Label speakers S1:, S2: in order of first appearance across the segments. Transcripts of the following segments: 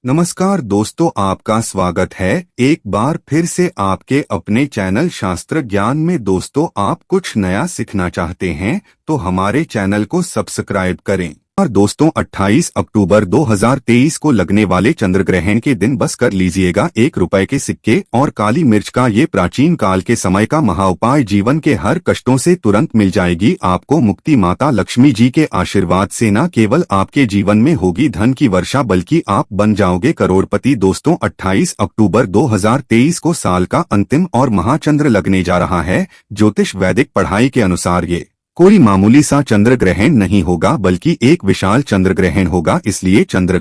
S1: नमस्कार दोस्तों, आपका स्वागत है एक बार फिर से आपके अपने चैनल शास्त्र ज्ञान में। दोस्तों, आप कुछ नया सीखना चाहते हैं तो हमारे चैनल को सब्सक्राइब करें। और दोस्तों, 28 अक्टूबर 2023 को लगने वाले चंद्र ग्रहण के दिन बस कर लीजिएगा 1 रुपए के सिक्के और काली मिर्च का ये प्राचीन काल के समय का महाउपाय। जीवन के हर कष्टों से तुरंत मिल जाएगी आपको मुक्ति। माता लक्ष्मी जी के आशीर्वाद से न केवल आपके जीवन में होगी धन की वर्षा, बल्कि आप बन जाओगे करोड़पति। दोस्तों, 28 अक्टूबर 2023 को साल का अंतिम और महाचंद्र लगने जा रहा है। ज्योतिष वैदिक पढ़ाई के अनुसार ये कोई मामूली सा चंद्र ग्रहण नहीं होगा, बल्कि एक विशाल चंद्र ग्रहण होगा। इसलिए चंद्र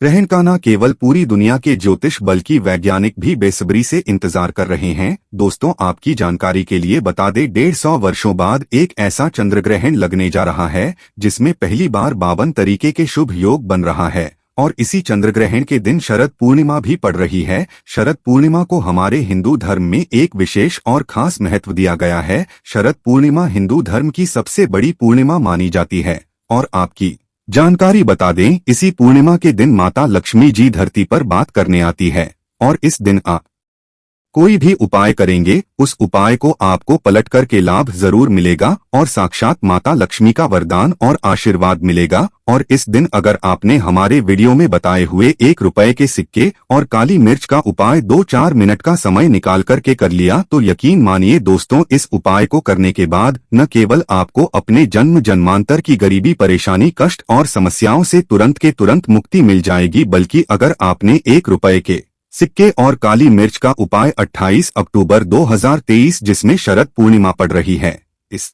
S1: ग्रहण का न केवल पूरी दुनिया के ज्योतिष बल्कि वैज्ञानिक भी बेसब्री से इंतजार कर रहे हैं। दोस्तों, आपकी जानकारी के लिए बता दें, 150 वर्षों बाद एक ऐसा चंद्र ग्रहण लगने जा रहा है जिसमें पहली बार 52 तरीके के शुभ योग बन रहा है। और इसी चंद्र ग्रहण के दिन शरद पूर्णिमा भी पड़ रही है। शरद पूर्णिमा को हमारे हिंदू धर्म में एक विशेष और खास महत्व दिया गया है। शरद पूर्णिमा हिंदू धर्म की सबसे बड़ी पूर्णिमा मानी जाती है। और आपकी जानकारी बता दें, इसी पूर्णिमा के दिन माता लक्ष्मी जी धरती पर बात करने आती है। और इस दिन आप कोई भी उपाय करेंगे, उस उपाय को आपको पलट कर के लाभ जरूर मिलेगा और साक्षात माता लक्ष्मी का वरदान और आशीर्वाद मिलेगा। और इस दिन अगर आपने हमारे वीडियो में बताए हुए 1 रुपए के सिक्के और काली मिर्च का उपाय 2-4 मिनट का समय निकाल करके कर लिया तो यकीन मानिए दोस्तों, इस उपाय को करने के बाद न केवल आपको अपने जन्म जन्मांतर की गरीबी, परेशानी, कष्ट और समस्याओं से तुरंत के तुरंत मुक्ति मिल जाएगी, बल्कि अगर आपने 1 रुपए के सिक्के और काली मिर्च का उपाय 28 अक्टूबर 2023 जिसमें शरद पूर्णिमा पड़ रही है, इस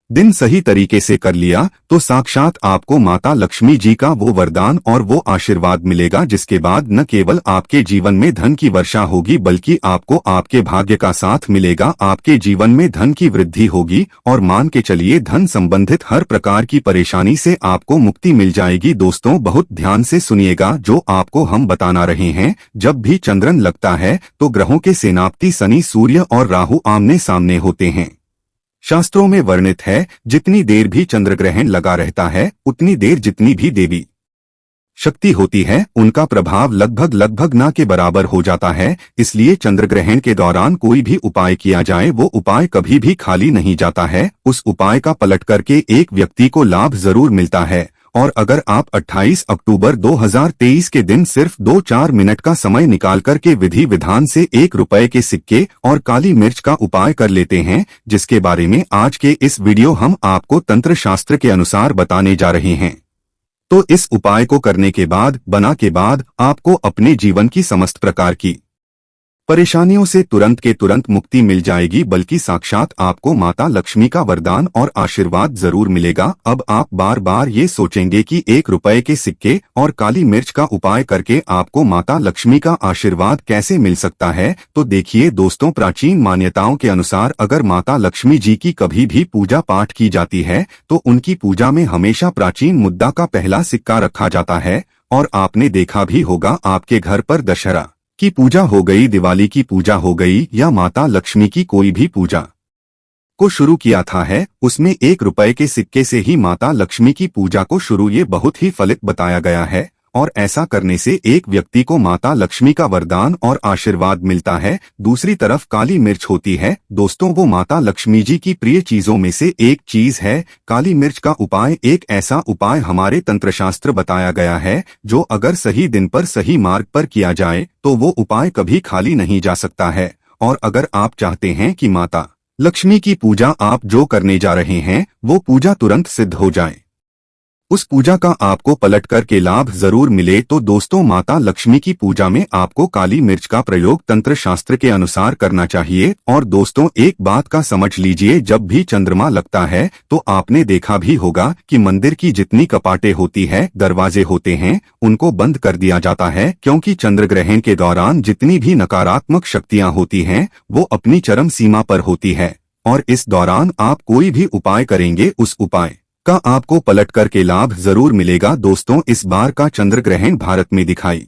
S1: दिन सही तरीके से कर लिया तो साक्षात आपको माता लक्ष्मी जी का वो वरदान और वो आशीर्वाद मिलेगा, जिसके बाद न केवल आपके जीवन में धन की वर्षा होगी बल्कि आपको आपके भाग्य का साथ मिलेगा। आपके जीवन में धन की वृद्धि होगी और मान के चलिए धन संबंधित हर प्रकार की परेशानी से आपको मुक्ति मिल जाएगी। दोस्तों, बहुत ध्यान से सुनिएगा जो आपको हम बताना रहे हैं। जब भी चंद्रन लगता है तो ग्रहों के सेनापति शनि, सूर्य और राहु आमने सामने होते हैं। शास्त्रों में वर्णित है, जितनी देर भी चंद्र ग्रहण लगा रहता है उतनी देर जितनी भी देवी शक्ति होती है उनका प्रभाव लगभग ना के बराबर हो जाता है। इसलिए चंद्र ग्रहण के दौरान कोई भी उपाय किया जाए वो उपाय कभी भी खाली नहीं जाता है। उस उपाय का पलट करके एक व्यक्ति को लाभ जरूर मिलता है। और अगर आप 28 अक्टूबर 2023 के दिन सिर्फ 2-4 मिनट का समय निकाल कर के विधि विधान से 1 रुपए के सिक्के और काली मिर्च का उपाय कर लेते हैं, जिसके बारे में आज के इस वीडियो हम आपको तंत्र शास्त्र के अनुसार बताने जा रहे हैं, तो इस उपाय को करने के बाद आपको अपने जीवन की समस्त प्रकार की परेशानियों से तुरंत के तुरंत मुक्ति मिल जाएगी, बल्कि साक्षात आपको माता लक्ष्मी का वरदान और आशीर्वाद जरूर मिलेगा। अब आप बार बार ये सोचेंगे कि 1 रुपए के सिक्के और काली मिर्च का उपाय करके आपको माता लक्ष्मी का आशीर्वाद कैसे मिल सकता है। तो देखिए दोस्तों, प्राचीन मान्यताओं के अनुसार अगर माता लक्ष्मी जी की कभी भी पूजा पाठ की जाती है तो उनकी पूजा में हमेशा प्राचीन मुद्रा का पहला सिक्का रखा जाता है। और आपने देखा भी होगा, आपके घर पर दशहरा की पूजा हो गई, दिवाली की पूजा हो गई या माता लक्ष्मी की कोई भी पूजा को शुरू किया था है, उसमें 1 रुपए के सिक्के से ही माता लक्ष्मी की पूजा को शुरू ये बहुत ही फलित बताया गया है। और ऐसा करने से एक व्यक्ति को माता लक्ष्मी का वरदान और आशीर्वाद मिलता है। दूसरी तरफ काली मिर्च होती है दोस्तों, वो माता लक्ष्मी जी की प्रिय चीजों में से एक चीज है। काली मिर्च का उपाय एक ऐसा उपाय हमारे तंत्रशास्त्र बताया गया है जो अगर सही दिन पर सही मार्ग पर किया जाए तो वो उपाय कभी खाली नहीं जा सकता है। और अगर आप चाहते हैं कि माता लक्ष्मी की पूजा आप जो करने जा रहे हैं वो पूजा तुरंत सिद्ध हो जाए, उस पूजा का आपको पलट कर के लाभ जरूर मिले, तो दोस्तों माता लक्ष्मी की पूजा में आपको काली मिर्च का प्रयोग तंत्र शास्त्र के अनुसार करना चाहिए। और दोस्तों, एक बात का समझ लीजिए, जब भी चंद्रमा लगता है तो आपने देखा भी होगा कि मंदिर की जितनी कपाटें होती है, दरवाजे होते हैं, उनको बंद कर दिया जाता है, क्योंकि चंद्र ग्रहण के दौरान जितनी भी नकारात्मक शक्तियां होती हैं वो अपनी चरम सीमा पर होती है। और इस दौरान आप कोई भी उपाय करेंगे उस उपाय का आपको पलट कर के लाभ जरूर मिलेगा। दोस्तों, इस बार का चंद्र ग्रहण भारत में दिखाई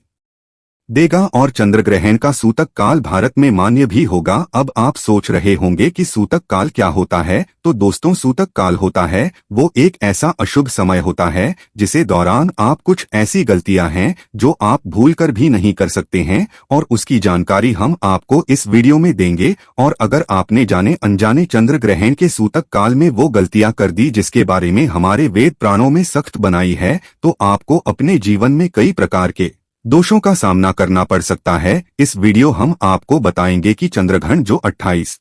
S1: देगा और चंद्र ग्रहण का सूतक काल भारत में मान्य भी होगा। अब आप सोच रहे होंगे कि सूतक काल क्या होता है। तो दोस्तों, सूतक काल होता है वो एक ऐसा अशुभ समय होता है जिसे दौरान आप कुछ ऐसी गलतियां हैं जो आप भूल कर भी नहीं कर सकते हैं, और उसकी जानकारी हम आपको इस वीडियो में देंगे। और अगर आपने जाने अनजाने चंद्र ग्रहण के सूतक काल में वो गलतियां कर दी जिसके बारे में हमारे वेद पुराणों में सख्त बनाई है, तो आपको अपने जीवन में कई प्रकार के दोषों का सामना करना पड़ सकता है। इस वीडियो हम आपको बताएंगे कि चंद्रग्रहण जो 28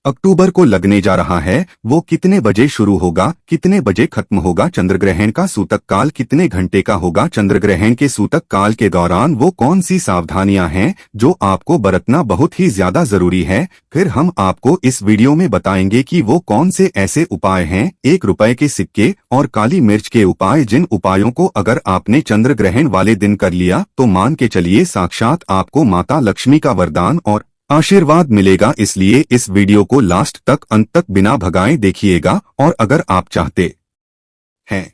S1: अक्टूबर को लगने जा रहा है वो कितने बजे शुरू होगा, कितने बजे खत्म होगा, चंद्रग्रहण का सूतक काल कितने घंटे का होगा, चंद्रग्रहण के सूतक काल के दौरान वो कौन सी सावधानियां हैं जो आपको बरतना बहुत ही ज्यादा जरूरी है। फिर हम आपको इस वीडियो में बताएंगे कि वो कौन से ऐसे उपाय हैं, 1 रुपए के सिक्के और काली मिर्च के उपाय, जिन उपायों को अगर आपने चंद्र ग्रहण वाले दिन कर लिया तो मान के चलिए साक्षात आपको माता लक्ष्मी का वरदान और आशीर्वाद मिलेगा। इसलिए इस वीडियो को लास्ट तक, अंत तक बिना भगाए देखिएगा। और अगर आप चाहते हैं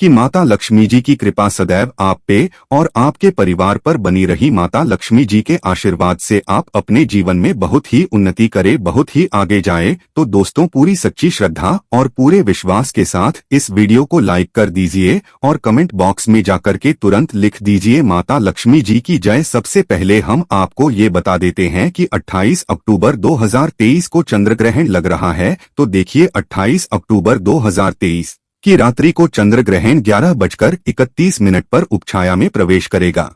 S1: कि माता लक्ष्मी जी की कृपा सदैव आप पे और आपके परिवार पर बनी रही, माता लक्ष्मी जी के आशीर्वाद से आप अपने जीवन में बहुत ही उन्नति करें, बहुत ही आगे जाए, तो दोस्तों पूरी सच्ची श्रद्धा और पूरे विश्वास के साथ इस वीडियो को लाइक कर दीजिए और कमेंट बॉक्स में जाकर के तुरंत लिख दीजिए माता लक्ष्मी जी की जय। सबसे पहले हम आपको ये बता देते हैं कि 28 अक्टूबर 2023 को चंद्र ग्रहण लग रहा है। तो देखिए 28 अक्टूबर 2023 की रात्रि को चंद्र ग्रहण 11:31 पर उपछाया में प्रवेश करेगा।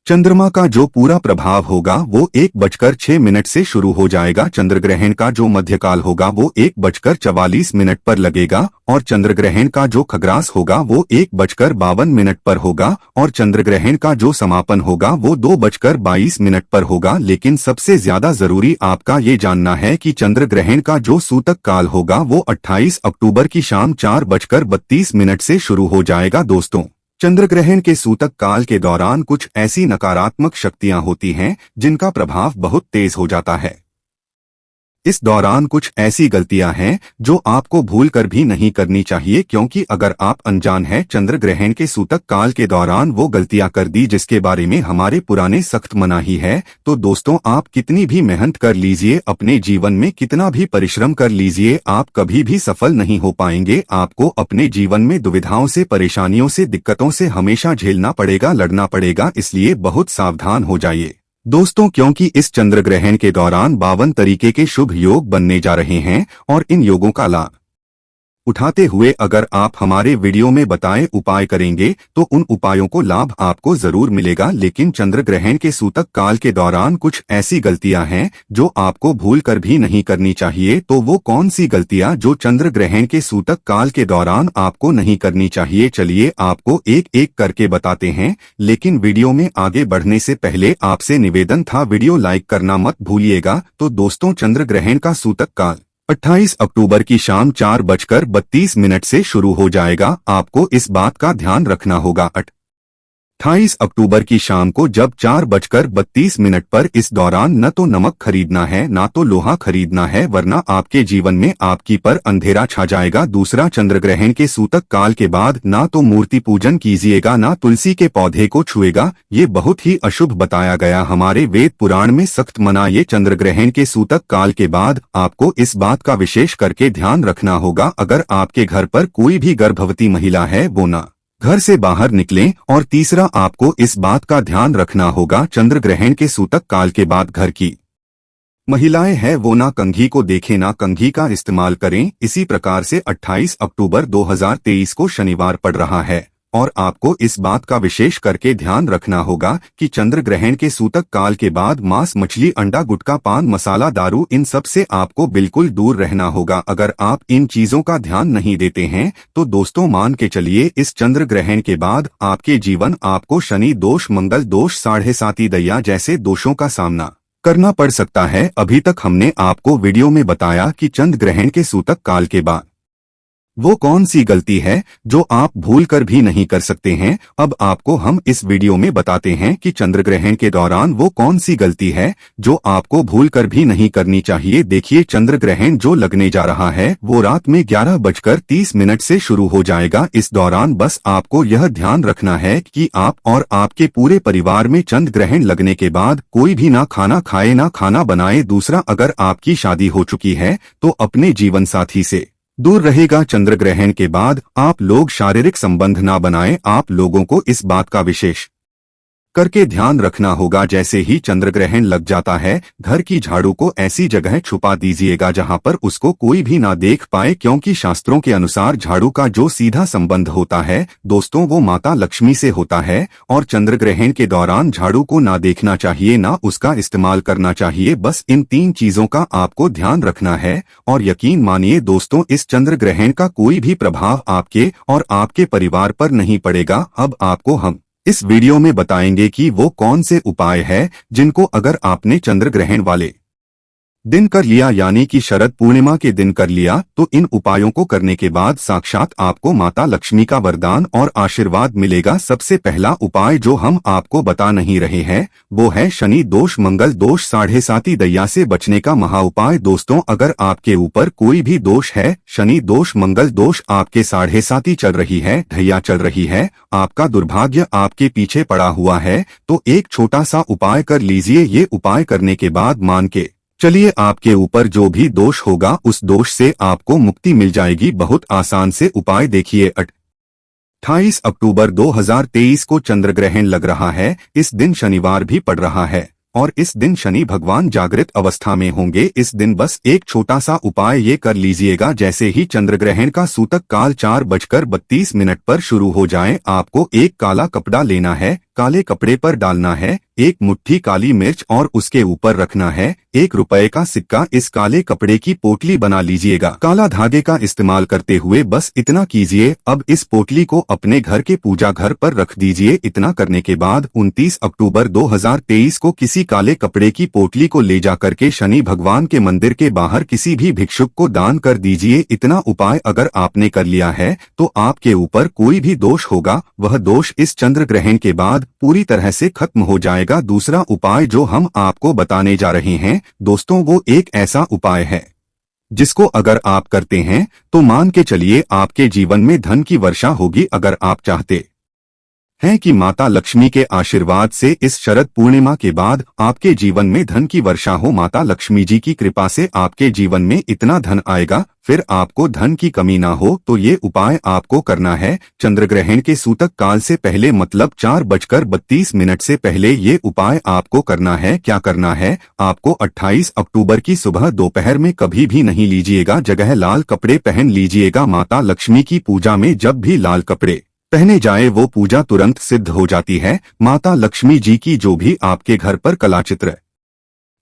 S1: चंद्रमा का जो पूरा प्रभाव होगा वो 1:06 से शुरू हो जाएगा। चंद्र ग्रहण का जो मध्यकाल होगा वो 1:44 पर लगेगा और चंद्र ग्रहण का जो खग्रास होगा वो 1:52 पर होगा और चंद्र ग्रहण का जो समापन होगा वो 2:22 पर होगा। लेकिन सबसे ज्यादा जरूरी आपका ये जानना है कि चंद्र ग्रहण का जो सूतक काल होगा वो 28 अक्टूबर की शाम 4:32 से शुरू हो जाएगा। दोस्तों, चंद्र ग्रहण के सूतक काल के दौरान कुछ ऐसी नकारात्मक शक्तियां होती हैं जिनका प्रभाव बहुत तेज हो जाता है। इस दौरान कुछ ऐसी गलतियां हैं जो आपको भूल कर भी नहीं करनी चाहिए, क्योंकि अगर आप अनजान हैं चंद्र ग्रहण के सूतक काल के दौरान वो गलतियां कर दी जिसके बारे में हमारे पुराने सख्त मनाही है, तो दोस्तों आप कितनी भी मेहनत कर लीजिए, अपने जीवन में कितना भी परिश्रम कर लीजिए, आप कभी भी सफल नहीं हो पाएंगे। आपको अपने जीवन में दुविधाओं से, परेशानियों से, दिक्कतों से हमेशा झेलना पड़ेगा, लड़ना पड़ेगा। इसलिए बहुत सावधान हो जाइए दोस्तों, क्योंकि इस चंद्र ग्रहण के दौरान 52 तरीके के शुभ योग बनने जा रहे हैं और इन योगों का लाभ उठाते हुए अगर आप हमारे वीडियो में बताए उपाय करेंगे तो उन उपायों को लाभ आपको जरूर मिलेगा। लेकिन चंद्र ग्रहण के सूतक काल के दौरान कुछ ऐसी गलतियां हैं जो आपको भूल कर भी नहीं करनी चाहिए। तो वो कौन सी गलतियां जो चंद्र ग्रहण के सूतक काल के दौरान आपको नहीं करनी चाहिए, चलिए आपको एक एक करके बताते हैं। लेकिन वीडियो में आगे बढ़ने से पहले आपसे निवेदन था, वीडियो लाइक करना मत भूलिएगा। तो दोस्तों, चंद्र ग्रहण का सूतक काल 28 अक्टूबर की शाम 4:32 से शुरू हो जाएगा। आपको इस बात का ध्यान रखना होगा 28 अक्टूबर की शाम को जब 4:32 पर इस दौरान न तो नमक खरीदना है ना तो लोहा खरीदना है, वरना आपके जीवन में आपकी पर अंधेरा छा जाएगा। दूसरा, चंद्र ग्रहण के सूतक काल के बाद ना तो मूर्ति पूजन कीजिएगा ना तुलसी के पौधे को छुएगा, ये बहुत ही अशुभ बताया गया हमारे वेद पुराण में सख्त मना। ये चंद्र ग्रहण के सूतक काल के बाद आपको इस बात का विशेष करके ध्यान रखना होगा, अगर आपके घर पर कोई भी गर्भवती महिला है वो ना घर से बाहर निकलें। और तीसरा, आपको इस बात का ध्यान रखना होगा चंद्र ग्रहण के सूतक काल के बाद घर की महिलाएं हैं वो ना कंघी को देखें ना कंघी का इस्तेमाल करें। इसी प्रकार से 28 अक्टूबर 2023 को शनिवार पड़ रहा है और आपको इस बात का विशेष करके ध्यान रखना होगा कि चंद्र ग्रहण के सूतक काल के बाद मांस, मछली, अंडा, गुटखा, पान मसाला, दारू, इन सब से आपको बिल्कुल दूर रहना होगा। अगर आप इन चीजों का ध्यान नहीं देते हैं तो दोस्तों मान के चलिए इस चंद्र ग्रहण के बाद आपके जीवन आपको शनि दोष, मंगल दोष, साढ़े साती दैया जैसे दोषों का सामना करना पड़ सकता है। अभी तक हमने आपको वीडियो में बताया कि चंद्र ग्रहण के सूतक काल के बाद वो कौन सी गलती है जो आप भूल कर भी नहीं कर सकते हैं। अब आपको हम इस वीडियो में बताते हैं कि चंद्र ग्रहण के दौरान वो कौन सी गलती है जो आपको भूल कर भी नहीं करनी चाहिए। देखिए, चंद्र ग्रहण जो लगने जा रहा है वो रात में 11:30 से शुरू हो जाएगा। इस दौरान बस आपको यह ध्यान रखना है कि आप और आपके पूरे परिवार में चंद्र ग्रहण लगने के बाद कोई भी ना खाना खाए ना खाना बनाए। दूसरा, अगर आपकी शादी हो चुकी है तो अपने जीवन साथी से दूर रहेगा। चंद्र ग्रहण के बाद आप लोग शारीरिक संबंध ना बनाएं। आप लोगों को इस बात का विशेष करके ध्यान रखना होगा। जैसे ही चंद्र ग्रहण लग जाता है, घर की झाड़ू को ऐसी जगह छुपा दीजिएगा जहां पर उसको कोई भी ना देख पाए, क्योंकि शास्त्रों के अनुसार झाड़ू का जो सीधा संबंध होता है दोस्तों वो माता लक्ष्मी से होता है। और चंद्र ग्रहण के दौरान झाड़ू को ना देखना चाहिए, ना उसका इस्तेमाल करना चाहिए। बस इन 3 चीजों का आपको ध्यान रखना है। और यकीन मानिए दोस्तों, इस चंद्र ग्रहण का कोई भी प्रभाव आपके और आपके परिवार पर नहीं पड़ेगा। अब आपको हम इस वीडियो में बताएंगे कि वो कौन से उपाय है जिनको अगर आपने चंद्र ग्रहण वाले दिन कर लिया, यानी कि शरद पूर्णिमा के दिन कर लिया, तो इन उपायों को करने के बाद साक्षात आपको माता लक्ष्मी का वरदान और आशीर्वाद मिलेगा। सबसे पहला उपाय जो हम आपको बता नहीं रहे हैं वो है शनि दोष मंगल दोष 7.5 दैया से बचने का महा उपाय। दोस्तों, अगर आपके ऊपर कोई भी दोष है, शनि दोष मंगल दोष, आपके 7.5 चल रही है, दैया चल रही है, आपका दुर्भाग्य आपके पीछे पड़ा हुआ है, तो एक छोटा सा उपाय कर लीजिए। ये उपाय करने के बाद मान के चलिए आपके ऊपर जो भी दोष होगा उस दोष से आपको मुक्ति मिल जाएगी। बहुत आसान से उपाय देखिए। 28 अक्टूबर 2023 को चंद्र ग्रहण लग रहा है। इस दिन शनिवार भी पड़ रहा है और इस दिन शनि भगवान जागृत अवस्था में होंगे। इस दिन बस एक छोटा सा उपाय ये कर लीजिएगा। जैसे ही चंद्र ग्रहण का सूतक काल 4:32 पर शुरू हो जाए, आपको एक काला कपड़ा लेना है, काले कपड़े पर डालना है 1 मुट्ठी काली मिर्च और उसके ऊपर रखना है 1 रुपए का सिक्का। इस काले कपड़े की पोटली बना लीजिएगा। काला धागे का इस्तेमाल करते हुए बस इतना कीजिए। अब इस पोटली को अपने घर के पूजा घर पर रख दीजिए। इतना करने के बाद 29 अक्टूबर 2023 को किसी काले कपड़े की पोटली को ले जाकर के शनि भगवान के मंदिर के बाहर किसी भी भिक्षुक को दान कर दीजिए। इतना उपाय अगर आपने कर लिया है तो आपके ऊपर कोई भी दोष होगा वह दोष इस चंद्र ग्रहण के बाद पूरी तरह से खत्म हो जाएगा। दूसरा उपाय जो हम आपको बताने जा रहे हैं दोस्तों, वो एक ऐसा उपाय है जिसको अगर आप करते हैं तो मान के चलिए आपके जीवन में धन की वर्षा होगी। अगर आप चाहते हैं कि माता लक्ष्मी के आशीर्वाद से इस शरद पूर्णिमा के बाद आपके जीवन में धन की वर्षा हो, माता लक्ष्मी जी की कृपा से आपके जीवन में इतना धन आएगा फिर आपको धन की कमी ना हो, तो ये उपाय आपको करना है चंद्र ग्रहण के सूतक काल से पहले, मतलब 4:32 से पहले ये उपाय आपको करना है। क्या करना है आपको? 28 अक्टूबर की सुबह दोपहर में कभी भी नहीं लीजिएगा, जगह लाल कपड़े पहन लीजिएगा। माता लक्ष्मी की पूजा में जब भी लाल कपड़े पहने जाए वो पूजा तुरंत सिद्ध हो जाती है। माता लक्ष्मी जी की जो भी आपके घर पर कलाचित्र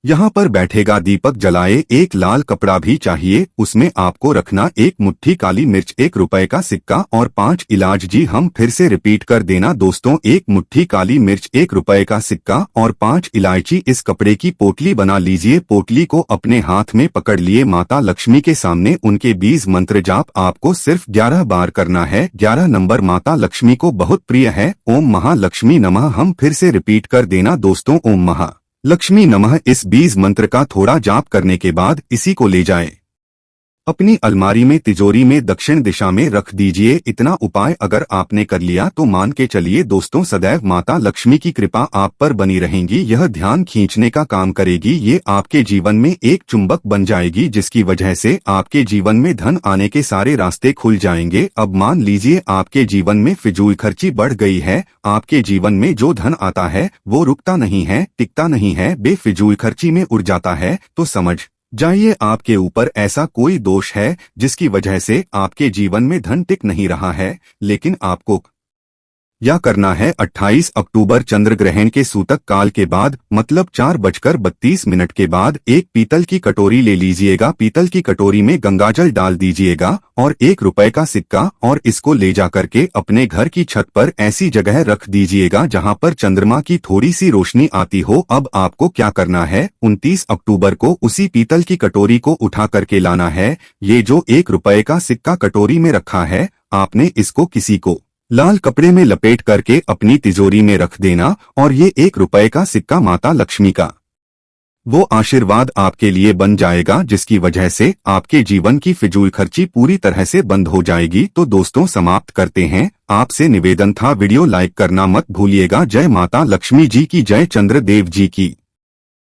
S1: यहाँ पर बैठेगा, दीपक जलाए, एक लाल कपड़ा भी चाहिए, उसमें आपको रखना 1 मुट्ठी काली मिर्च, 1 रुपए का सिक्का और 5 इलाच। जी हम फिर से रिपीट कर देना दोस्तों, 1 मुट्ठी काली मिर्च, 1 रुपए का सिक्का और 5 इलायची। इस कपड़े की पोटली बना लीजिए। पोटली को अपने हाथ में पकड़ लिए माता लक्ष्मी के सामने उनके 20 मंत्र जाप आपको सिर्फ 11 बार करना है। 11 नंबर माता लक्ष्मी को बहुत प्रिय है। ओम महालक्ष्मी नमः। हम फिर से रिपीट कर देना दोस्तों, ओम महा लक्ष्मी नमः। इस 20 मंत्र का थोड़ा जाप करने के बाद इसी को ले जाएं अपनी अलमारी में, तिजोरी में दक्षिण दिशा में रख दीजिए। इतना उपाय अगर आपने कर लिया तो मान के चलिए दोस्तों सदैव माता लक्ष्मी की कृपा आप पर बनी रहेगी। यह ध्यान खींचने का काम करेगी। ये आपके जीवन में एक चुंबक बन जाएगी जिसकी वजह से आपके जीवन में धन आने के सारे रास्ते खुल जाएंगे। अब मान लीजिए आपके जीवन में फिजूल खर्ची बढ़ गई है, आपके जीवन में जो धन आता है वो रुकता नहीं है, टिकता नहीं है, बेफिजूल खर्ची में उड़ जाता है, तो समझ जाइए आपके ऊपर ऐसा कोई दोष है जिसकी वजह से आपके जीवन में धन टिक नहीं रहा है। लेकिन आपको या करना है 28 अक्टूबर चंद्र ग्रहण के सूतक काल के बाद, मतलब 4:32 के बाद एक पीतल की कटोरी ले लीजिएगा। पीतल की कटोरी में गंगाजल डाल दीजिएगा और 1 रुपए का सिक्का, और इसको ले जाकर के अपने घर की छत पर ऐसी जगह रख दीजिएगा जहां पर चंद्रमा की थोड़ी सी रोशनी आती हो। अब आपको क्या करना है, 29 अक्टूबर को उसी पीतल की कटोरी को उठा करके लाना है। ये जो 1 रुपए का सिक्का कटोरी में रखा है, आपने इसको किसी को लाल कपड़े में लपेट करके अपनी तिजोरी में रख देना, और ये 1 रुपए का सिक्का माता लक्ष्मी का वो आशीर्वाद आपके लिए बन जाएगा, जिसकी वजह से आपके जीवन की फिजूल खर्ची पूरी तरह से बंद हो जाएगी। तो दोस्तों, समाप्त करते हैं। आपसे निवेदन था, वीडियो लाइक करना मत भूलिएगा। जय माता लक्ष्मी जी की जय, चंद्रदेव जी की।